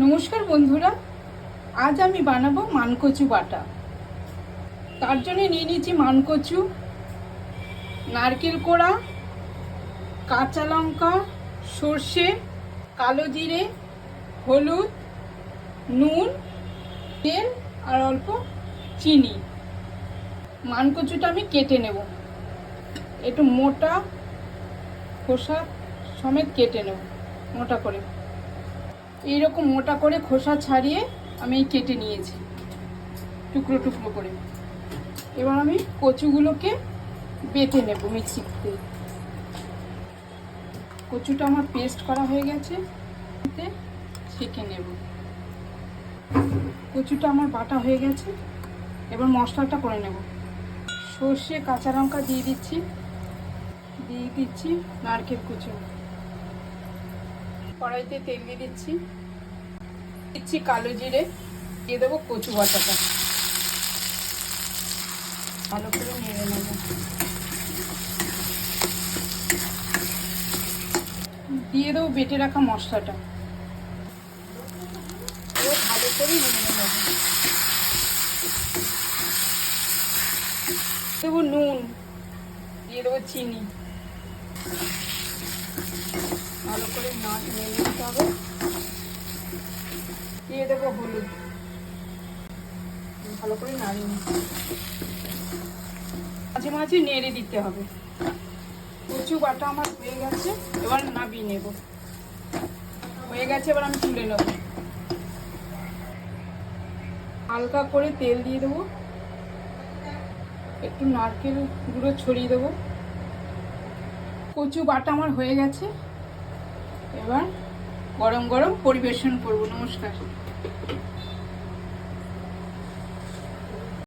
নমস্কার বন্ধুরা, আজ আমি বানাবো মানকচু বাটা। তার জন্য নিয়ে নিয়েছি মানকচু, নারকেল কোড়া, কাঁচা লঙ্কা, সর্ষে, কালো জিরে, হলুদ, নুন, তেল আর অল্প চিনি। মানকচুটা আমি কেটে নেব, একটু মোটা খোসা সমেত কেটে নেব মোটা করে। এইরকম মোটা করে খোসা ছাড়িয়ে আমি কেটে নিয়েছি টুকরো টুকরো করে। এবার আমি কচুগুলোকে বেটে নেব মিক্সিতে। কচুটা আমার পেস্ট করা হয়ে গেছে, ছেঁকে নেব। কচুটা আমার বাটা হয়ে গেছে, এবার মশলাটা করে নেব। সর্ষে, কাঁচা লঙ্কা দিয়ে দিচ্ছি নারকেল কুচু। কড়াইতে তেল দিয়ে দিচ্ছি কালো জিরে, দিয়ে দেবো কচু বাটাটা। ভালো করে নেড়ে নেব। দিয়ে দেবো বেটে রাখা মশলাটা, ভালো করে নেড়ে নেব। দেবো নুন, দিয়ে দেবো চিনি, ভালো করে নেড়ে নিতে হবে। দিয়ে দেবো হলুদ, ভালো করে নাড়িয়ে নিতে, মাঝে মাঝে নেড়ে দিতে হবে। কচু বাটা আমার হয়ে গেছে, এবার নামিয়ে নেব। হয়ে গেছে, এবার আমি তুলে নেব। হালকা করে তেল দিয়ে দেবো, একটু নারকেল গুঁড়ো ছড়িয়ে দেবো। কচু বাটা আমার হয়ে গেছে, এবার গরম গরম পরিবেশন করব। নমস্কার।